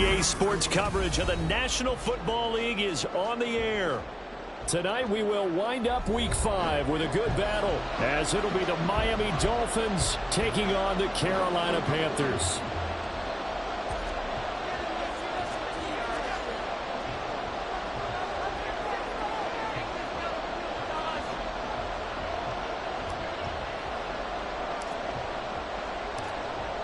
EA Sports coverage of the National Football League is on the air. Tonight we will wind up Week 5 with a good battle, as it'll be the Miami Dolphins taking on the Carolina Panthers.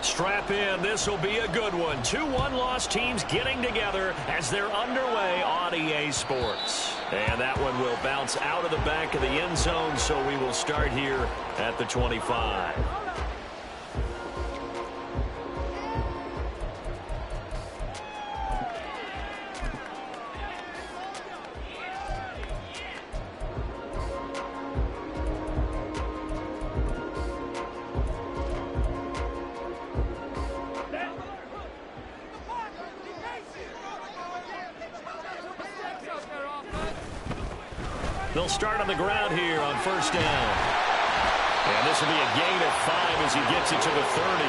Strap in. This will be a good one. 2 one-loss teams getting together as they're underway on EA Sports. And that one will bounce out of the back of the end zone, so we will start here at the 25. They'll start on the ground here on first down. And this will be a gain of 5 as he gets it to the 30.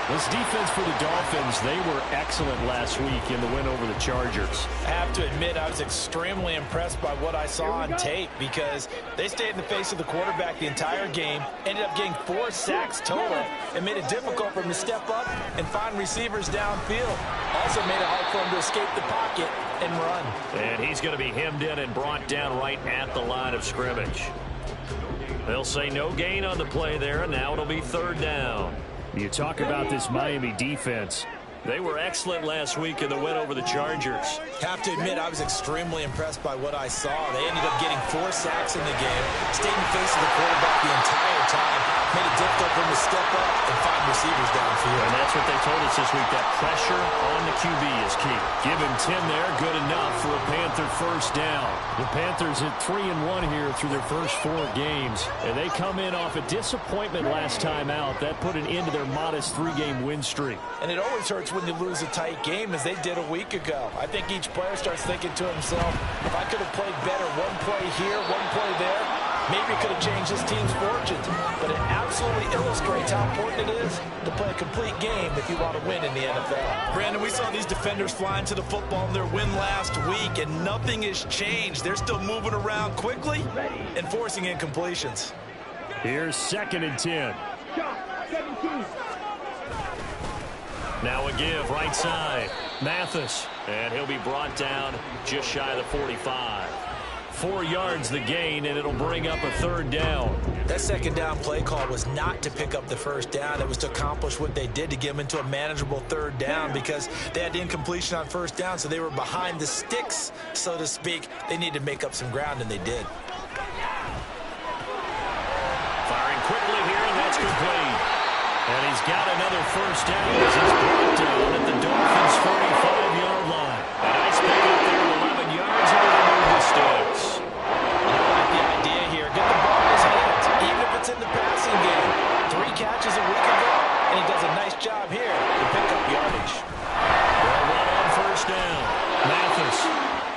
This defense for the Dolphins, they were excellent last week in the win over the Chargers. I have to admit, I was extremely impressed by what I saw on tape because they stayed in the face of the quarterback the entire game, ended up getting 4 sacks total, and made it difficult for him to step up and find receivers downfield. Also made it hard for him to escape the pocket and run. And he's going to be hemmed in and brought down right at the line of scrimmage. They'll say no gain on the play there, and now it'll be third down. You talk about this Miami defense. They were excellent last week in the win over the Chargers. Have to admit, I was extremely impressed by what I saw. They ended up getting 4 sacks in the game, stayed in the face of the quarterback the entire time, made it difficult for him to step up and find receivers downfield. And that's what they told us this week, that pressure on the QB is key. Give him 10 there, good enough for a Panther first down. The Panthers at 3-1 here through their first 4 games, and they come in off a disappointment last time out. That put an end to their modest 3-game win streak. And it always hurts when you lose a tight game, as they did a week ago. I think each player starts thinking to himself, if I could have played better one play here, one play there, maybe it could have changed this team's fortunes. But it absolutely illustrates how important it is to play a complete game if you want to win in the NFL. Brandon, we saw these defenders flying to the football in their win last week, and nothing has changed. They're still moving around quickly and forcing incompletions. Here's 2nd and 10. Now a give, right side. Mathis, and he'll be brought down just shy of the 45. 4 yards the gain, and it'll bring up a third down. That second down play call was not to pick up the first down. It was to accomplish what they did, to get them into a manageable third down, because they had the incompletion on first down, so they were behind the sticks, so to speak. They needed to make up some ground, and they did. Firing quickly here, and that's complete. And he's got another first down as he's brought down at the Dolphins' 45-yard line. A nice pickup there, 11 yards, and they remove the sticks. I like the idea here. Get the ball in his hands, even if it's in the passing game. 3 catches a week ago, and he does a nice job here to pick up yardage. Well run on first down. Mathis,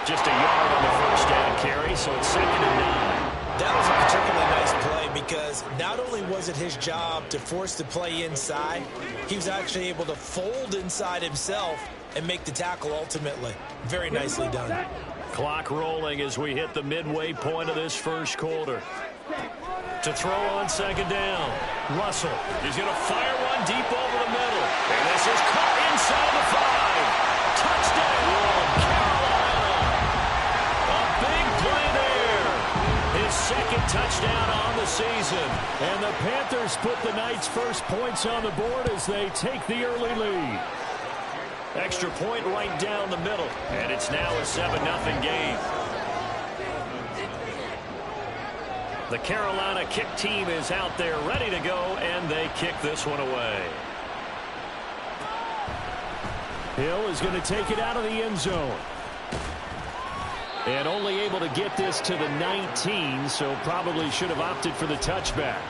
just a yard on the first down carry, so it's 2nd and 9. That was a particularly nice play because not only was it his job to force the play inside, he was actually able to fold inside himself and make the tackle ultimately. Very nicely done. Clock rolling as we hit the midway point of this first quarter. To throw on 2nd down. Russell. He's going to fire one deep over the middle. And this is caught inside the 5. Touchdown, Carolina. A big play there. His 2nd touchdown on the season. And the Panthers put the Knights' first points on the board as they take the early lead. Extra point right down the middle. And it's now a 7-0 game. The Carolina kick team is out there ready to go, and they kick this one away. Hill is going to take it out of the end zone. And only able to get this to the 19, so probably should have opted for the touchback.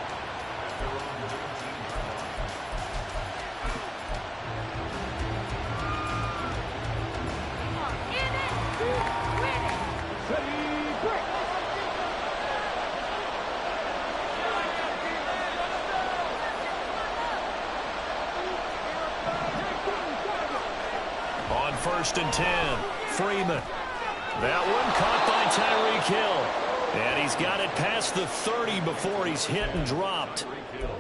first and 10. Freeman. That one caught by Tyreek Hill. And he's got it past the 30 before he's hit and dropped.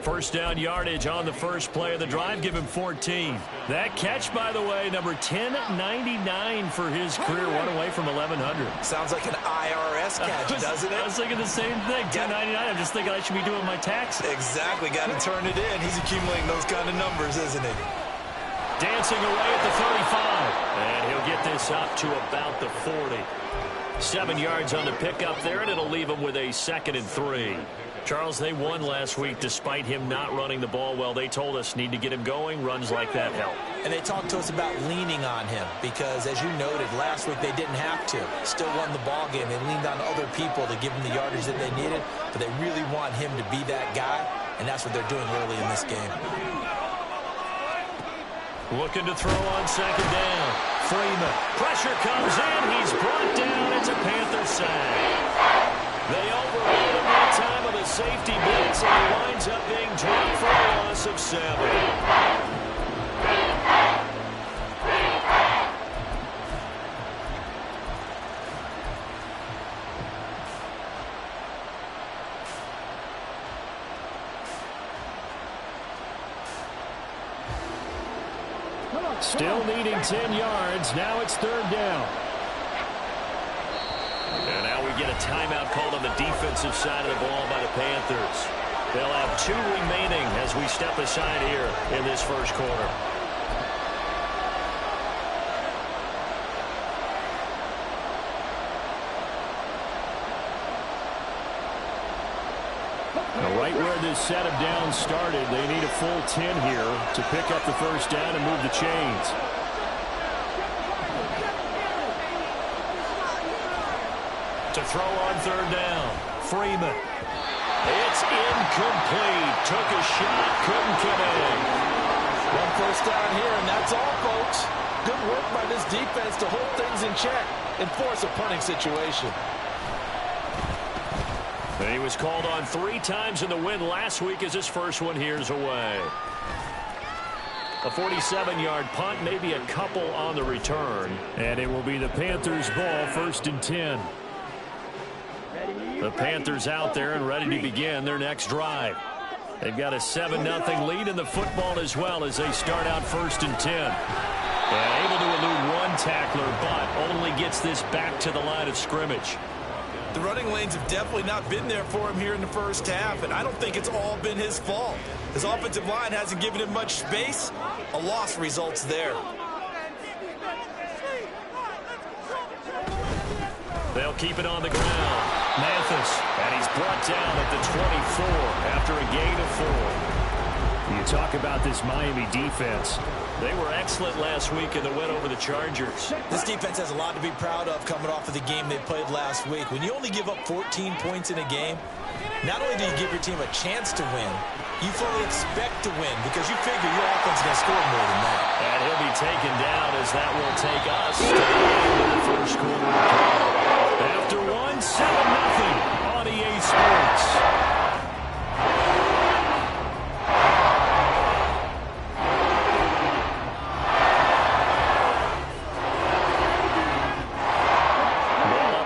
First down yardage on the first play of the drive. Give him 14. That catch, by the way, number 1099 for his career. One away from 1,100. Sounds like an IRS catch, doesn't it? I was thinking the same thing. 1099. I'm just thinking I should be doing my taxes. Exactly. Got to turn it in. He's accumulating those kind of numbers, isn't he? Dancing away at the 35. And he'll get this up to about the 40. 7 yards on the pickup there, and it'll leave him with a 2nd and 3. Charles, they won last week despite him not running the ball well. They told us need to get him going. Runs like that help. And they talked to us about leaning on him because, as you noted, last week they didn't have to. Still won the ball game. They leaned on other people to give them the yardage that they needed, but they really want him to be that guy, and that's what they're doing early in this game. Looking to throw on 2nd down. Freeman. Pressure comes in. He's brought down. It's a Panther sack. They overload him that time with a safety blitz, and he winds up being dropped for a loss of 7. Still needing 10 yards. Now it's 3rd down. And now we get a timeout called on the defensive side of the ball by the Panthers. They'll have 2 remaining as we step aside here in this first quarter. Right where this set of downs started, they need a full 10 here to pick up the first down and move the chains. To throw on 3rd down, Freeman. It's incomplete. Took a shot, couldn't connect. One first down here, and that's all, folks. Good work by this defense to hold things in check and force a punting situation. And he was called on 3 times in the win last week as his first one here's away. A 47-yard punt, maybe a couple on the return. And it will be the Panthers' ball, 1st and 10. The Panthers out there and ready to begin their next drive. They've got a 7-0 lead in the football as well as they start out 1st and 10. And able to elude 1 tackler, but only gets this back to the line of scrimmage. The running lanes have definitely not been there for him here in the first half, and I don't think it's all been his fault. His offensive line hasn't given him much space. A loss results there. They'll keep it on the ground. Mathis, and he's brought down at the 24 after a gain of 4. You talk about this Miami defense. They were excellent last week in the win over the Chargers. This defense has a lot to be proud of coming off of the game they played last week. When you only give up 14 points in a game, not only do you give your team a chance to win, you fully expect to win because you figure your offense is going to score more than that. And he'll be taken down as that will take us to the end of the first quarter. After 1, 7-0 on EA Sports.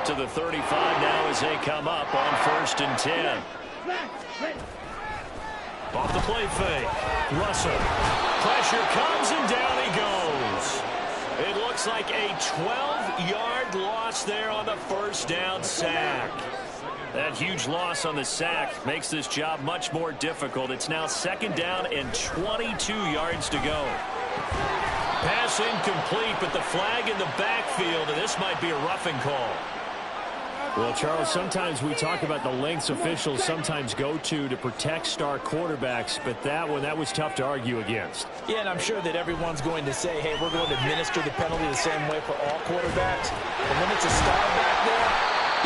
To the 35 now as they come up on 1st and 10. Off the play fake. Russell. Pressure comes and down he goes. It looks like a 12-yard loss there on the first down sack. That huge loss on the sack makes this job much more difficult. It's now 2nd down and 22 yards to go. Pass incomplete, but the flag in the backfield, and this might be a roughing call. Well, Charles, sometimes we talk about the lengths officials sometimes go to protect star quarterbacks, but that was tough to argue against. Yeah, and I'm sure that everyone's going to say, hey, we're going to administer the penalty the same way for all quarterbacks. But when it's a star back there,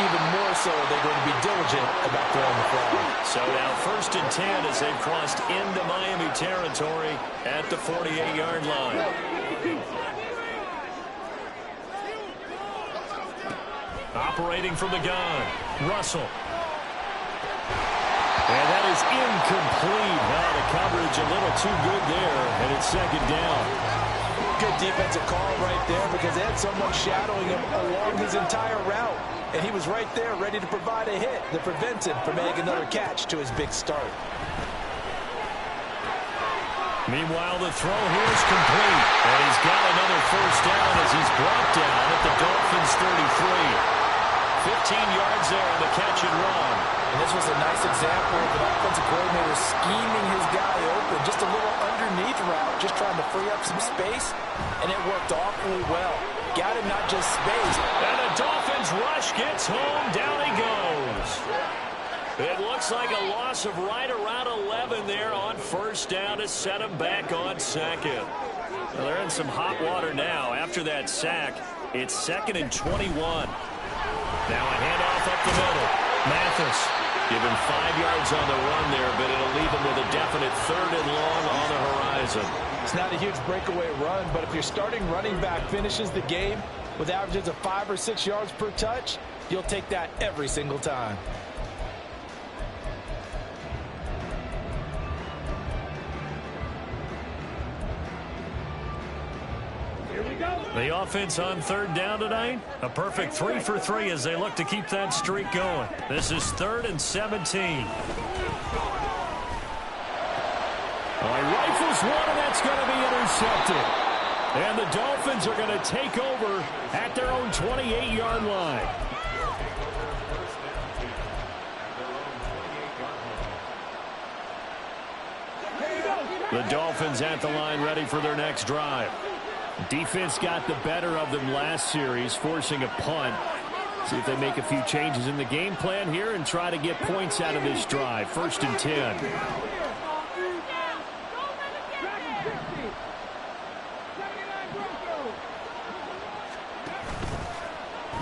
even more so they're going to be diligent about throwing the flag. So now 1st and 10 as they've crossed into Miami territory at the 48-yard line. Operating from the gun, Russell. And that is incomplete. Now the coverage a little too good there, and it's 2nd down. Good defensive call right there because they had someone shadowing him along his entire route. And he was right there ready to provide a hit to prevent him from making another catch to his big start. Meanwhile, the throw here is complete. And he's got another first down as he's brought down at the Dolphins' 33. 15 yards there on the catch and run. And this was a nice example of an offensive coordinator scheming his guy open. Just a little underneath route, just trying to free up some space. And it worked awfully well. Got him not just space. And the Dolphins rush gets home. Down he goes. It looks like a loss of right around 11 there on first down to set him back on second. Well, they're in some hot water now. After that sack, it's 2nd and 21. Now a handoff up the middle. Mathis given 5 yards on the run there, but it'll leave him with a definite 3rd and long on the horizon. It's not a huge breakaway run, but if your starting running back finishes the game with averages of 5 or 6 yards per touch, you'll take that every single time. The offense on 3rd down tonight, a perfect 3 for 3 as they look to keep that streak going. This is 3rd and 17. Well, he rifles one, and that's going to be intercepted. And the Dolphins are going to take over at their own 28-yard line. The Dolphins at the line ready for their next drive. Defense got the better of them last series, forcing a punt. See if they make a few changes in the game plan here and try to get points out of this drive. 1st and 10.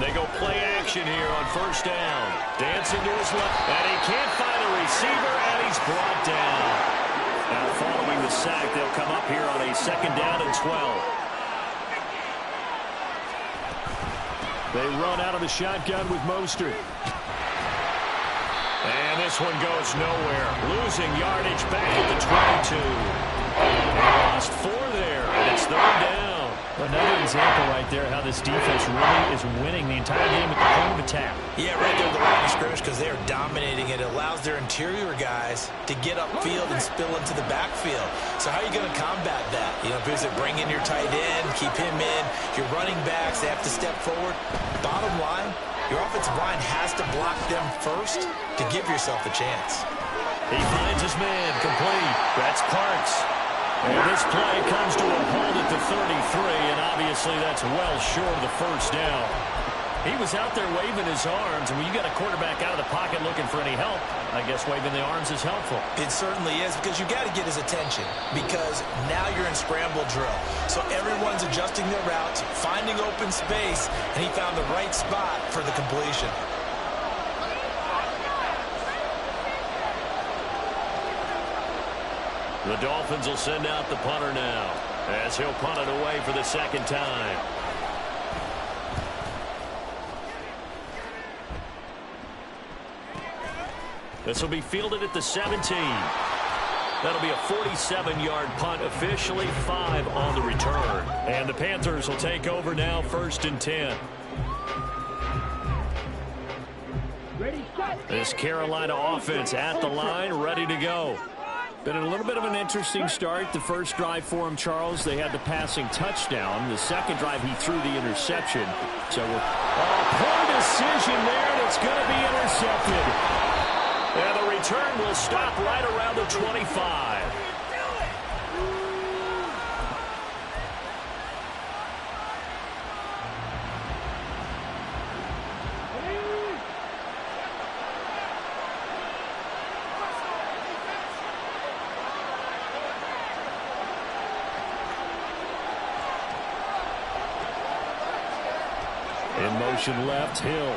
They go play action here on 1st down. Dancing to his left, and he can't find a receiver, and he's brought down. Now following the sack, they'll come up here on a 2nd down and 12. They run out of the shotgun with Mostert. And this one goes nowhere. Losing yardage back at the 22. They lost 4 there, and it's 3rd down. Another example right there how this defense really is winning the entire game at the point of attack. Yeah, right there at the line of scrimmage because they are dominating it. It allows their interior guys to get upfield and spill into the backfield. So how are you going to combat that? You know, because they bring in your tight end, keep him in. Your running backs, they have to step forward. Bottom line, your offensive line has to block them first to give yourself a chance. He finds his man complete. That's Parks. And this play comes to a halt at the 33, and obviously that's well short of the 1st down. He was out there waving his arms, and when you got a quarterback out of the pocket looking for any help, I guess waving the arms is helpful. It certainly is, because you got to get his attention, because now you're in scramble drill. So everyone's adjusting their routes, finding open space, and he found the right spot for the completion. The Dolphins will send out the punter now as he'll punt it away for the 2nd time. This will be fielded at the 17. That'll be a 47-yard punt, officially 5 on the return. And the Panthers will take over now, 1st and 10. This Carolina offense at the line, ready to go. Been a little bit of an interesting start. The first drive for him, Charles, they had the passing touchdown. The second drive, he threw the interception. So, poor decision there, and it's going to be intercepted. And the return will stop right around the 25. In motion left, Hill.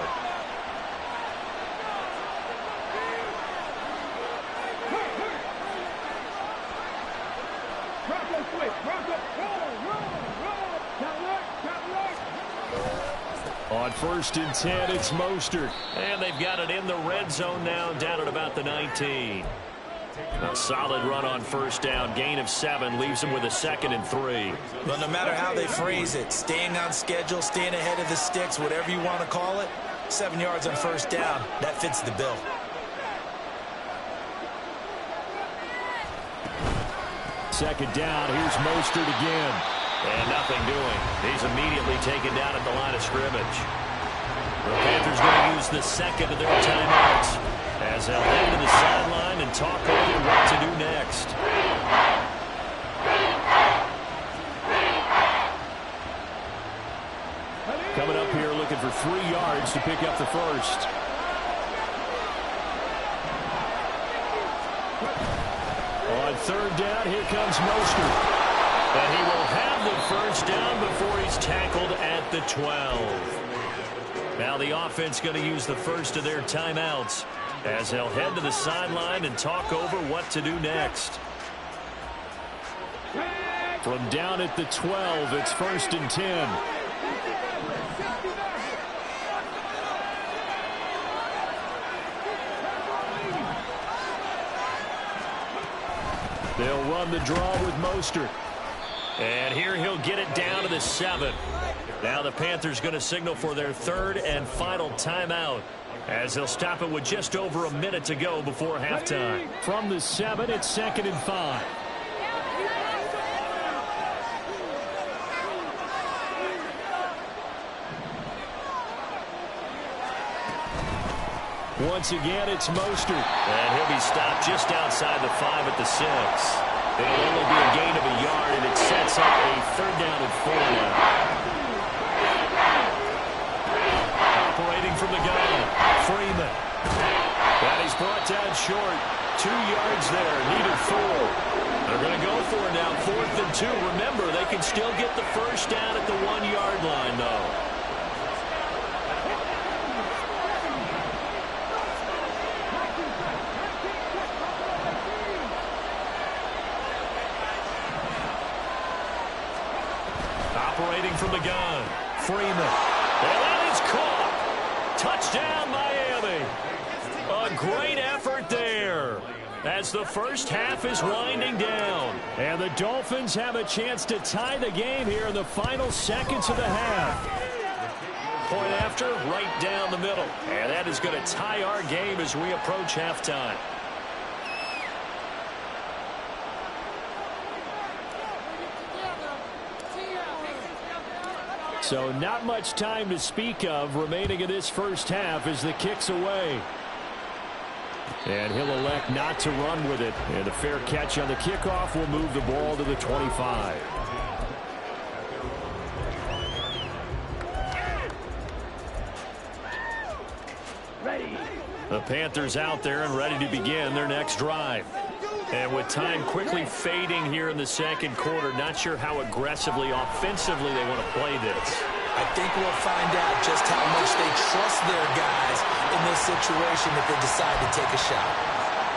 On 1st and 10, it's Mostert. And they've got it in the red zone now, down at about the 19. A solid run on first down. Gain of 7 leaves him with a 2nd and 3. Well, no matter how they phrase it, staying on schedule, staying ahead of the sticks, whatever you want to call it, 7 yards on first down, that fits the bill. Second down, here's Mostert again. And nothing doing. He's immediately taken down at the line of scrimmage. The Panthers going to use the second of their timeouts as they'll head to the sideline and talk over what to do next. Coming up here looking for 3 yards to pick up the first. On third down, here comes Mostert. And he will have the first down before he's tackled at the 12. Now the offense going to use the first of their timeouts as they'll head to the sideline and talk over what to do next. From down at the 12, it's 1st and 10. They'll run the draw with Mostert. And here he'll get it down to the 7. Now the Panthers going to signal for their 3rd and final timeout as they'll stop it with just over a minute to go before halftime. From the 7, it's 2nd and 5. Once again, it's Mostert. And he'll be stopped just outside the 5 at the 6. It'll only be a gain of a yard, and it sets up a 3rd down and 4 now. Operating from the gun, Freeman. And he's brought down short. 2 yards there, needed 4. They're going to go for it now, 4th and 2. Remember, they can still get the first down at the 1-yard line, though. Operating from the gun, Freeman. And that is caught. Touchdown, Miami. A great effort there as the first half is winding down. And the Dolphins have a chance to tie the game here in the final seconds of the half. Point after, right down the middle. And that is going to tie our game as we approach halftime. So not much time to speak of remaining in this first half as the kick's away. And he'll elect not to run with it. And a fair catch on the kickoff will move the ball to the 25. Ready. The Panthers out there and ready to begin their next drive. And with time quickly fading here in the second quarter, not sure how aggressively, offensively they want to play this. I think we'll find out just how much they trust their guys in this situation if they decide to take a shot.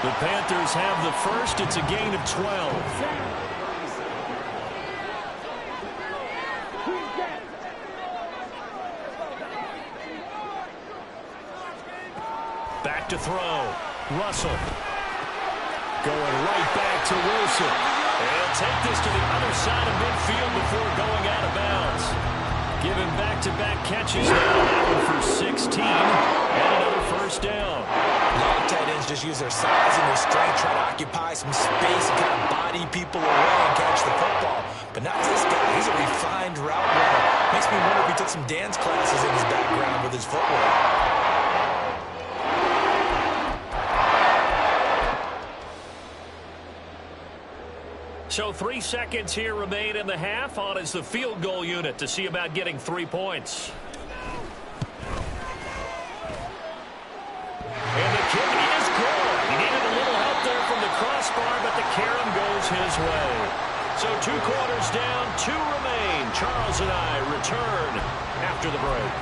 The Panthers have the first. It's a gain of 12. Back to throw. Russell. Going right back to Wilson. And take this to the other side of midfield before going out of bounds. Giving back-to-back catches now. That one for 16. And another first down. A lot of tight ends just use their size and their strength, try to occupy some space and kind of body people away and catch the football. But not this guy. He's a refined route runner. Makes me wonder if he took some dance classes in his background with his footwork. So 3 seconds here remain in the half. On is the field goal unit to see about getting 3 points. And the kick is good. He needed a little help there from the crossbar, but the carom goes his way. So 2 quarters down, 2 remain. Charles and I return after the break.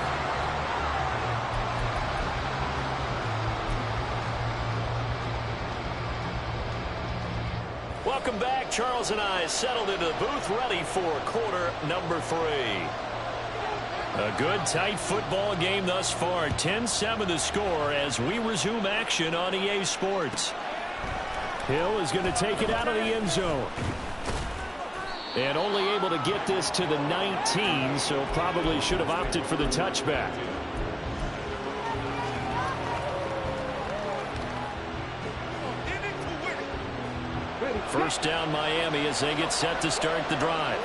Welcome back. Charles and I settled into the booth, ready for quarter number 3. A good, tight football game thus far. 10-7 the score as we resume action on EA Sports. Hill is going to take it out of the end zone. And only able to get this to the 19, so probably should have opted for the touchback. First down Miami as they get set to start the drive.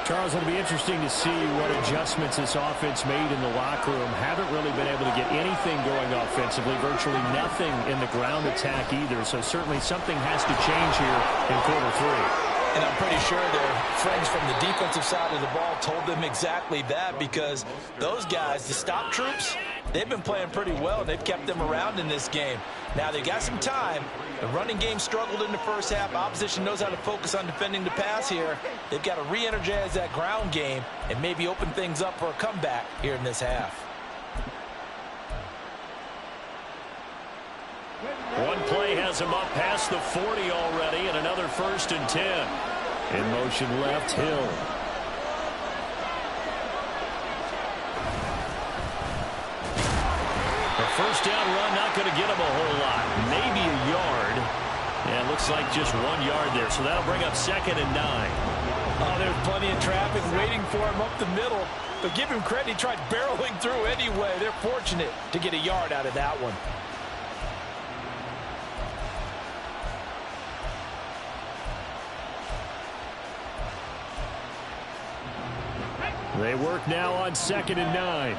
Charles, it'll be interesting to see what adjustments this offense made in the locker room. Haven't really been able to get anything going offensively, virtually nothing in the ground attack either. So certainly something has to change here in quarter three. And I'm pretty sure their friends from the defensive side of the ball told them exactly that, because those guys, the stop troops, they've been playing pretty well, and they've kept them around in this game. Now, they got some time. The running game struggled in the first half. Opposition knows how to focus on defending the pass here. They've got to re-energize that ground game and maybe open things up for a comeback here in this half. One play has him up past the 40 already, and another 1st and 10. In motion left, Hill. The first down run not going to get him a whole lot. Maybe a yard. And looks like just 1 yard there. So that'll bring up 2nd and 9. Oh, there's plenty of traffic waiting for him up the middle. But give him credit, he tried barreling through anyway. They're fortunate to get a yard out of that one. They work now on 2nd and 9.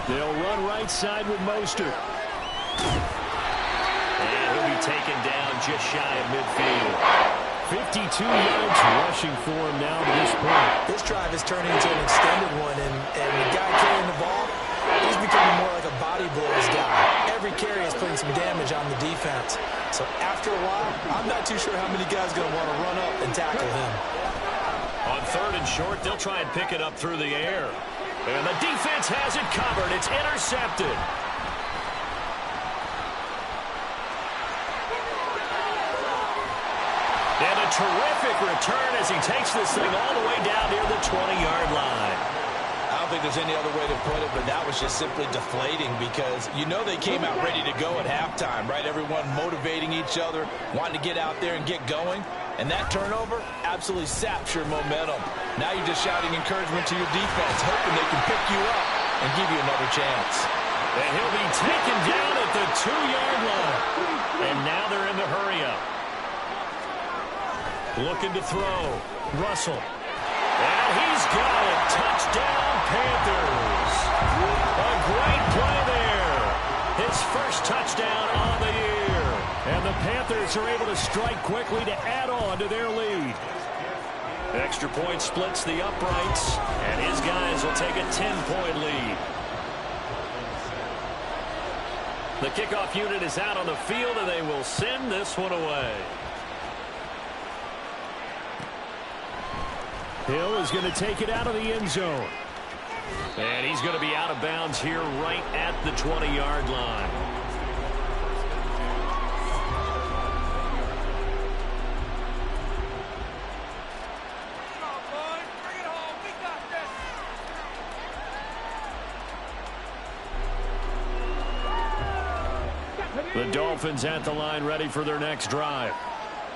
They'll run right side with Mostert. And he'll be taken down just shy of midfield. 52 yards rushing for him now to this point. This drive is turning into an extended one, and the guy carrying the ball, he's becoming more like a body blows guy. Every carry is putting some damage on the defense. So after a while, I'm not too sure how many guys are going to want to run up and tackle him. On 3rd and short, they'll try and pick it up through the air. And the defense has it covered. It's intercepted. And a terrific return as he takes this thing all the way down near the 20-yard line. I don't think there's any other way to put it, but that was just simply deflating, because you know they came out ready to go at halftime, right? Everyone motivating each other, wanting to get out there and get going. And that turnover absolutely saps your momentum. Now you're just shouting encouragement to your defense, hoping they can pick you up and give you another chance. And he'll be taken down at the 2-yard line. And now they're in the hurry-up. Looking to throw. Russell. And he's got it. Touchdown, Panthers. A great play there. His first touchdown on the year. And the Panthers are able to strike quickly to add on to their lead. Extra point splits the uprights, and his guys will take a 10-point lead. The kickoff unit is out on the field, and they will send this one away. Hill is going to take it out of the end zone. And he's going to be out of bounds here right at the 20-yard line. The Dolphins at the line, ready for their next drive.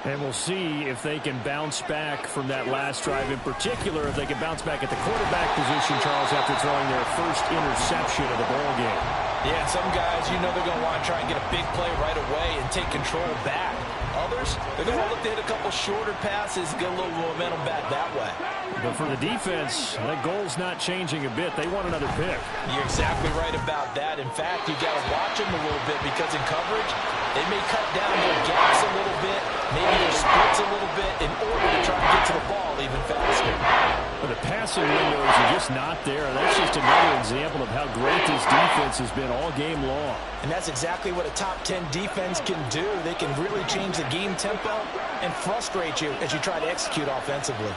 And we'll see if they can bounce back from that last drive. In particular, if they can bounce back at the quarterback position, Charles, after throwing their first interception of the ball game. Yeah, some guys, you know they're going to want to try and get a big play right away and take control back. Others, they're going to look to hit a couple shorter passes, get a little momentum back that way. But for the defense, that goal's not changing a bit. They want another pick. You're exactly right about that. In fact, you got to watch them a little bit, because in coverage, they may cut down their gaps a little bit, maybe their splits a little bit, in order to try and get to the ball even faster. But the passing windows are just not there. That's just another example of how great this defense has been all game long. And that's exactly what a top 10 defense can do. They can really change the game tempo and frustrate you as you try to execute offensively.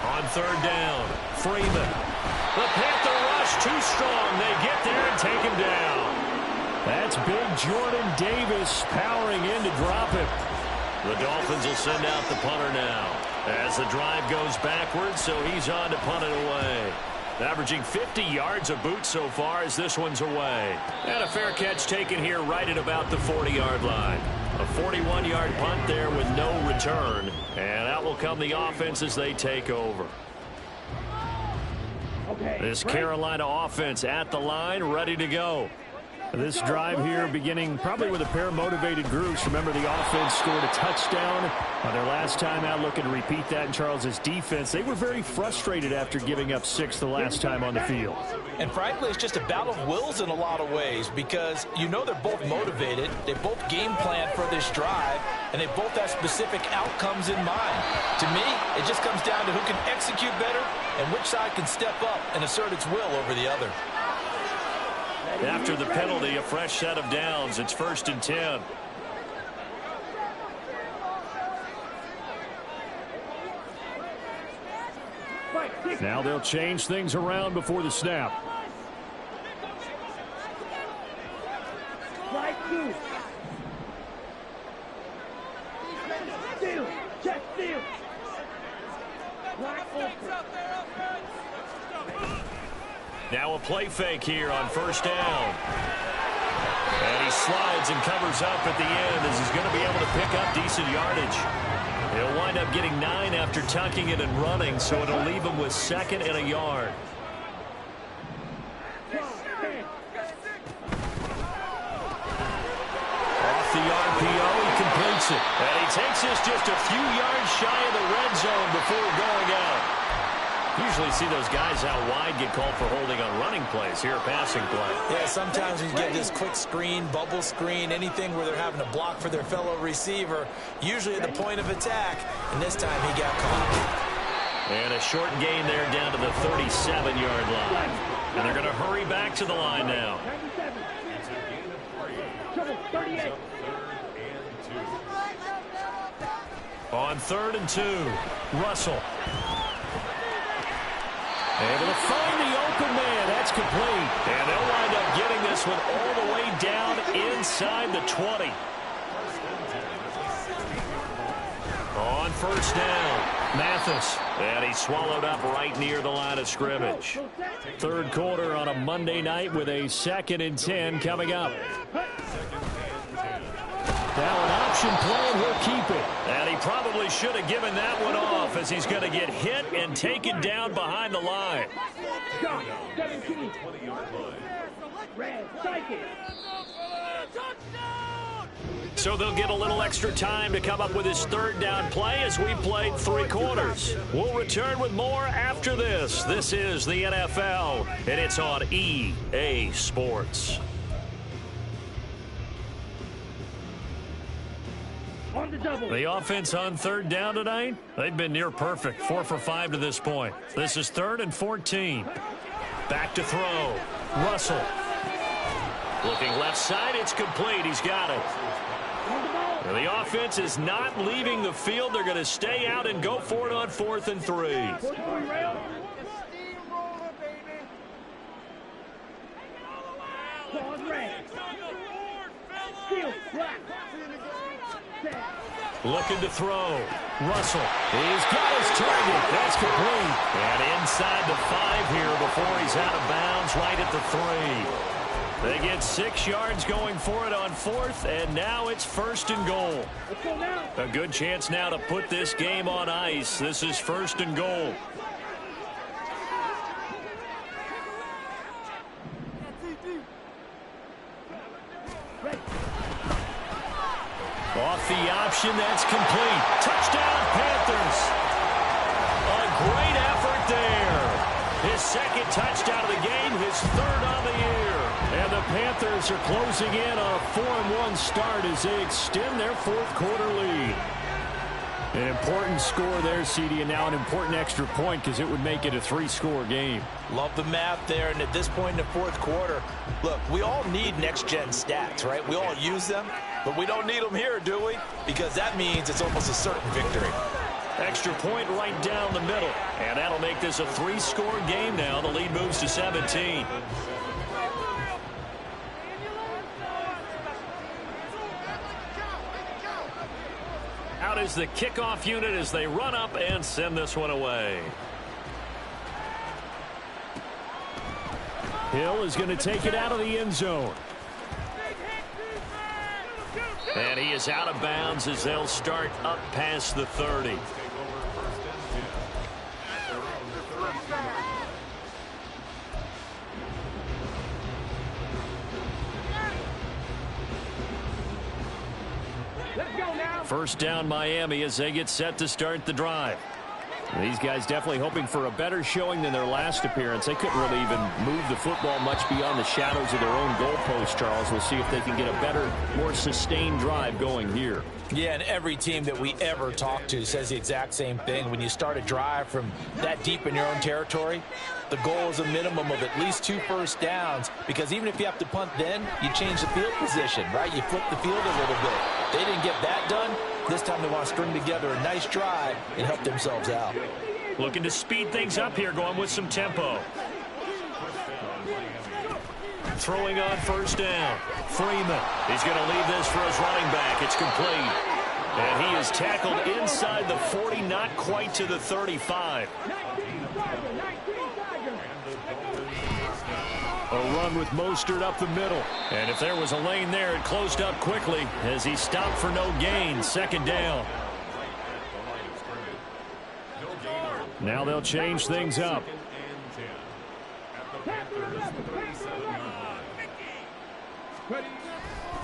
On 3rd down, Freeman. The Panther rush too strong. They get there and take him down. That's big Jordan Davis powering in to drop him. The Dolphins will send out the punter now as the drive goes backwards, so he's on to punt it away. Averaging 50 yards a boot so far as this one's away. And a fair catch taken here right at about the 40-yard line. A 41-yard punt there with no return. And out will come the offense as they take over. This Carolina offense at the line, ready to go. This drive here beginning probably with a pair of motivated groups. Remember, the offense scored a touchdown on their last time out. Looking to repeat that in Charles's defense. They were very frustrated after giving up 6 the last time on the field. And frankly, it's just a battle of wills in a lot of ways because you know they're both motivated. They both game plan for this drive, and they both have specific outcomes in mind. To me, it just comes down to who can execute better and which side can step up and assert its will over the other. After the penalty, a fresh set of downs. It's 1st and 10. Now they'll change things around before the snap. Now a play fake here on 1st down. And he slides and covers up at the end as he's going to be able to pick up decent yardage. He'll wind up getting 9 after tucking it and running, so it'll leave him with 2nd and a yard. Off the RPO, he completes it. And he takes this just a few yards shy of the red zone before going out. Usually see those guys out wide get called for holding on running plays. Here, a passing play. Yeah, sometimes you get this quick screen, bubble screen, anything where they're having to block for their fellow receiver, usually at the point of attack, and this time he got caught. And a short gain there down to the 37-yard line. And they're going to hurry back to the line now. On 3rd and 2, Russell. Able to find the open man. That's complete. And they'll wind up getting this one all the way down inside the 20. On 1st down, Mathis. And he's swallowed up right near the line of scrimmage. 3rd quarter on a Monday night with a 2nd and 10 coming up. Now an option play, and he'll keep it. And he probably should have given that one off as he's going to get hit and taken down behind the line. So they'll get a little extra time to come up with his 3rd down play as we played 3 quarters. We'll return with more after this. This is the NFL, and it's on EA Sports. The offense on 3rd down tonight, they've been near perfect. 4 for 5 to this point. This is 3rd and 14. Back to throw. Russell. Looking left side, it's complete. He's got it. And the offense is not leaving the field. They're going to stay out and go for it on 4th and 3. Looking to throw. Russell. He's got his target. That's complete. And inside the 5 here before he's out of bounds right at the 3. They get 6 yards going for it on 4th, and now it's 1st and goal. A good chance now to put this game on ice. This is 1st and goal. Off the option, that's complete. Touchdown, Panthers. A great effort there. His 2nd touchdown of the game, his 3rd on the year. And the Panthers are closing in on a 4-1 start as they extend their 4th quarter lead. An important score there, CD, and now an important extra point because it would make it a 3-score game. Love the math there, and at this point in the 4th quarter, look, we all need next-gen stats, right? We all use them, but we don't need them here, do we? Because that means it's almost a certain victory. Extra point right down the middle, and that'll make this a 3-score game now. The lead moves to 17. out is the kickoff unit as they run up and send this one away. Hill is going to take it out of the end zone. And he is out of bounds as they'll start up past the 30. First down Miami as they get set to start the drive. These guys definitely hoping for a better showing than their last appearance. They couldn't really even move the football much beyond the shadows of their own goalpost, Charles. We'll see if they can get a better, more sustained drive going here. Yeah, and every team that we ever talk to says the exact same thing. When you start a drive from that deep in your own territory, the goal is a minimum of at least 2 first downs, because even if you have to punt then, you change the field position, right? You flip the field a little bit. They didn't get that done. This time they want to string together a nice drive and help themselves out. Looking to speed things up here, going with some tempo. Throwing on first down. Freeman. He's going to leave this for his running back. It's complete. And he is tackled inside the 40, not quite to the 35. A run with Mostert up the middle. And if there was a lane there, it closed up quickly as he stopped for no gain. Second down. Now they'll change things up.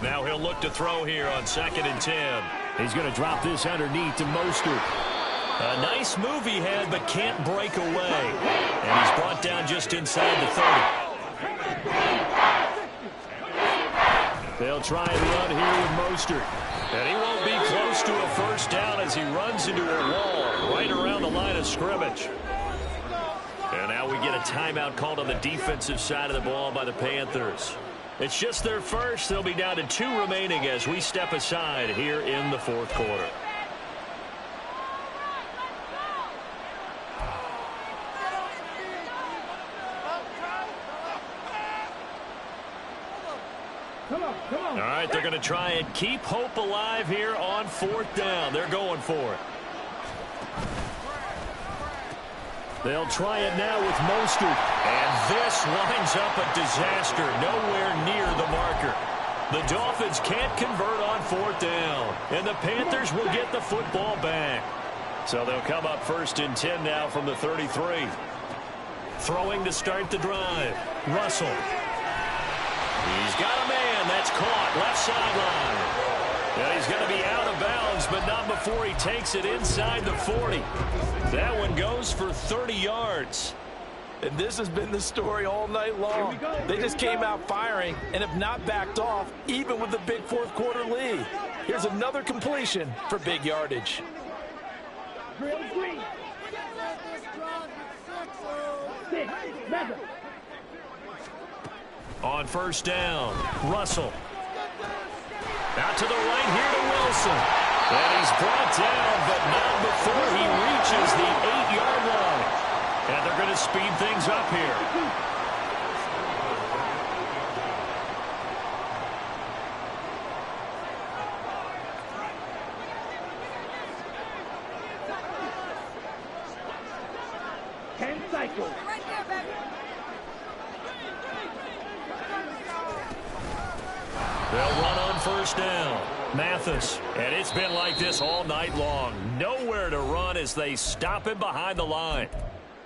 Now he'll look to throw here on 2nd and 10. He's going to drop this underneath to Mostert. A nice move he had, but can't break away. And he's brought down just inside the 30. They'll try and run here with Mostert. And he won't be close to a first down as he runs into a wall right around the line of scrimmage. And now we get a timeout called on the defensive side of the ball by the Panthers. It's just their first. They'll be down to 2 remaining as we step aside here in the 4th quarter. All right, they're going to try and keep hope alive here on 4th down. They're going for it. They'll try it now with Mostert. And this lines up a disaster. Nowhere near the marker. The Dolphins can't convert on 4th down. And the Panthers will get the football back. So they'll come up 1st and 10 now from the 33. Throwing to start the drive. Russell. He's got a man. That's caught. Left sideline. And he's going to be out of bounds, but not before he takes it inside the 40. That one goes for 30 yards. And this has been the story all night long. They just came out firing and have not backed off, even with the big 4th quarter lead. Here's another completion for big yardage. On first down, Russell. Out to the right here to Wilson. And he's brought down, but not before he reaches the 8-yard line. And they're going to speed things up here. They'll run on first down. Mathis. And it's been like this all night long. Nowhere to run as they stop him behind the line.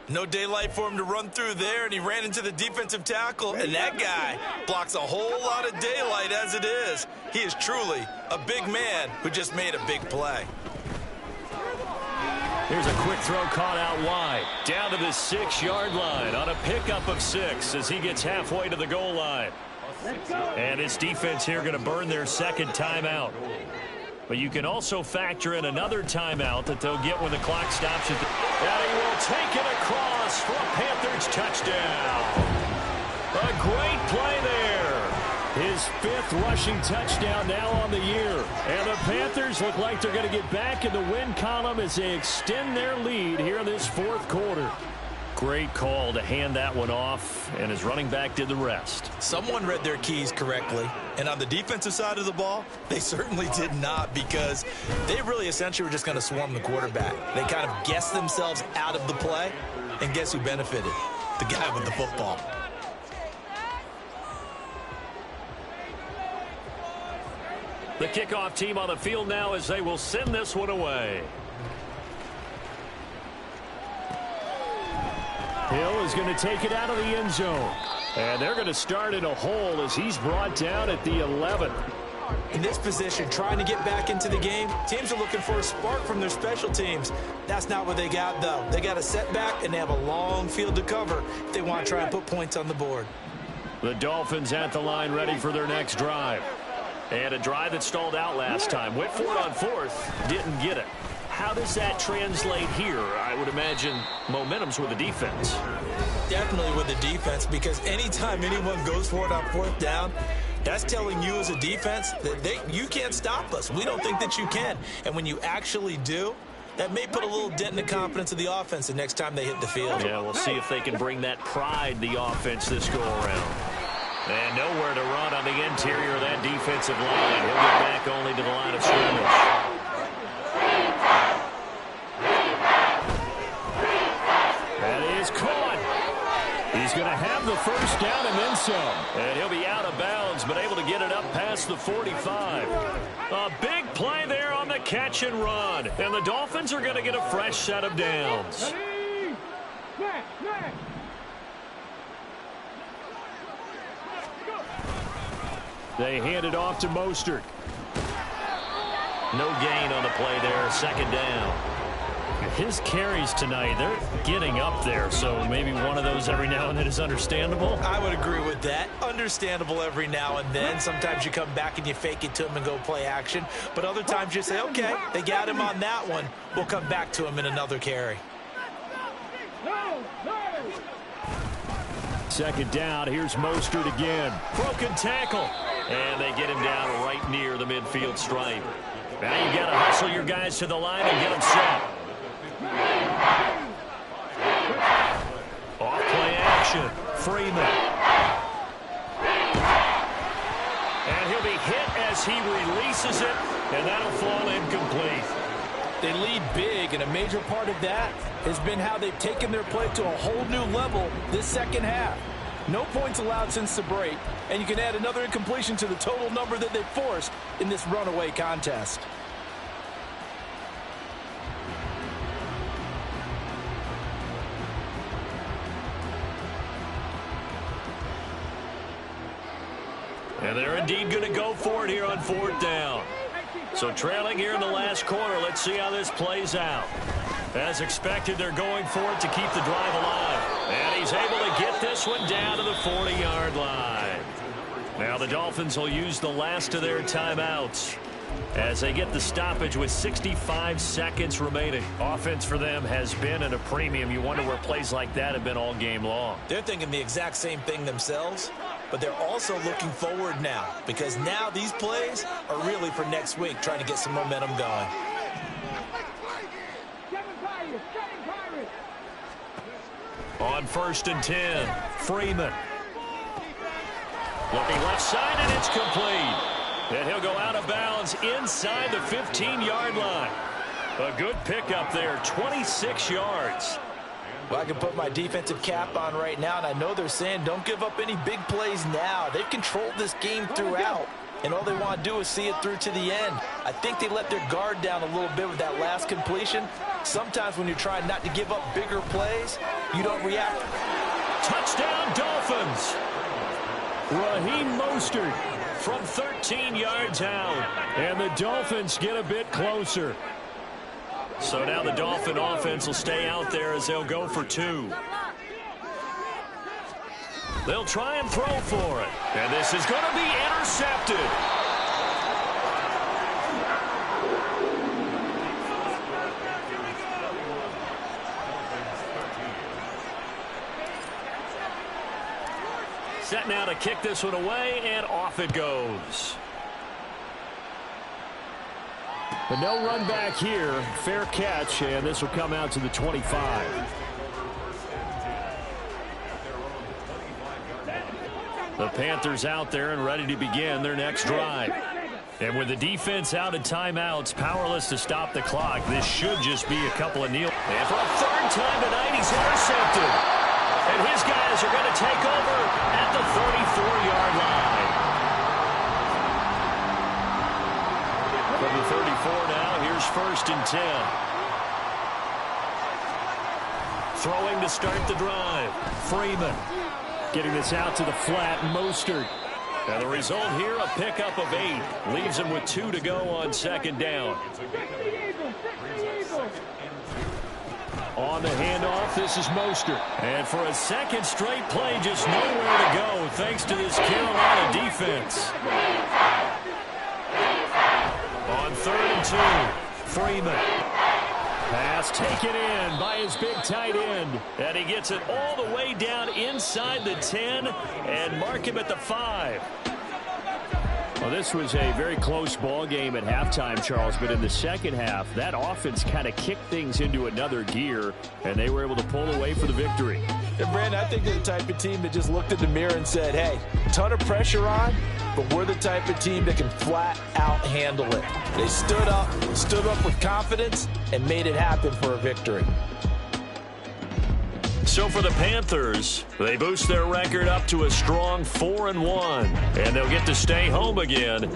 No daylight for him to run through there, and he ran into the defensive tackle, and that guy blocks a whole lot of daylight as it is. He is truly a big man who just made a big play. Here's a quick throw caught out wide. Down to the 6-yard line on a pickup of 6 as he gets halfway to the goal line. And his defense here going to burn their 2nd timeout. But you can also factor in another timeout that they'll get when the clock stops. And he will take it across for a Panthers touchdown. A great play there. His 5th rushing touchdown now on the year. And the Panthers look like they're going to get back in the win column as they extend their lead here in this 4th quarter. Great call to hand that one off, and his running back did the rest. Someone read their keys correctly, and on the defensive side of the ball, they certainly did not, because they really essentially were just going to swarm the quarterback. They kind of guessed themselves out of the play, and guess who benefited? The guy with the football. The kickoff team on the field now as they will send this one away. Hill is going to take it out of the end zone. And they're going to start in a hole as he's brought down at the 11. In this position, trying to get back into the game, teams are looking for a spark from their special teams. That's not what they got, though. They got a setback, and they have a long field to cover if they want to try and put points on the board. The Dolphins at the line ready for their next drive. And a drive that stalled out last time. Went for it on fourth, didn't get it. How does that translate here? I would imagine momentum's with the defense. Definitely with the defense, because anytime anyone goes for it on fourth down, that's telling you as a defense that you can't stop us. We don't think that you can. And when you actually do, that may put a little dent in the confidence of the offense the next time they hit the field. Yeah, we'll see if they can bring that pride, the offense, this go-around. And nowhere to run on the interior of that defensive line. He'll get back only to the line of scrimmage. He's going to have the first down and then some. And he'll be out of bounds, but able to get it up past the 45. A big play there on the catch and run. And the Dolphins are going to get a fresh set of downs. They hand it off to Mostert. No gain on the play there. Second down. His carries tonight, they're getting up there, so maybe one of those every now and then is understandable. I would agree with that. Understandable every now and then. Sometimes you come back and you fake it to him and go play action. But other times you say, okay, they got him on that one. We'll come back to him in another carry. Second down, here's Mostert again. Broken tackle. And they get him down right near the midfield stripe. Now you got to hustle your guys to the line and get them set. Off play action. Freeman. And he'll be hit as he releases it, and that'll fall incomplete. They lead big, and a major part of that has been how they've taken their play to a whole new level this second half. No points allowed since the break, and you can add another incompletion to the total number that they've forced in this runaway contest. And they're indeed going to go for it here on fourth down. So trailing here in the last quarter, let's see how this plays out. As expected, they're going for it to keep the drive alive. And he's able to get this one down to the 40-yard line. Now the Dolphins will use the last of their timeouts as they get the stoppage with 65 seconds remaining. Offense for them has been at a premium. You wonder where plays like that have been all game long. They're thinking the exact same thing themselves, but they're also looking forward now, because now these plays are really for next week, trying to get some momentum going. On 1st and 10, Freeman. Looking left side, and it's complete. And he'll go out of bounds inside the 15-yard line. A good pickup there, 26 yards. Well, I can put my defensive cap on right now, and I know they're saying don't give up any big plays now. They've controlled this game throughout, and all they want to do is see it through to the end. I think they let their guard down a little bit with that last completion. Sometimes when you're trying not to give up bigger plays, you don't react. Touchdown, Dolphins. Raheem Mostert from 13 yards out, and the Dolphins get a bit closer. So now the Dolphin offense will stay out there as they'll go for two. They'll try and throw for it. And this is going to be intercepted. Set now to kick this one away, and off it goes. But no run back here. Fair catch, and this will come out to the 25. The Panthers out there and ready to begin their next drive. And with the defense out of timeouts, powerless to stop the clock, this should just be a couple of kneel. And for a third time tonight, he's intercepted. And his guys are going to take over at the 34-yard line. From the 34 now, here's 1st and 10. Throwing to start the drive. Freeman getting this out to the flat. Mostert. And the result here, a pickup of 8. Leaves him with 2 to go on 2nd down. On the handoff, this is Mostert. And for a second straight play, just nowhere to go thanks to this Carolina defense. On 3rd and 2, Freeman. Pass taken in by his big tight end. And he gets it all the way down inside the 10 and mark him at the 5. Well, this was a very close ball game at halftime, Charles, but in the second half, that offense kind of kicked things into another gear, and they were able to pull away for the victory. And Brandon, I think they're the type of team that just looked in the mirror and said, hey, ton of pressure on, but we're the type of team that can flat out handle it. They stood up with confidence, and made it happen for a victory. So for the Panthers, they boost their record up to a strong 4-1, and they'll get to stay home again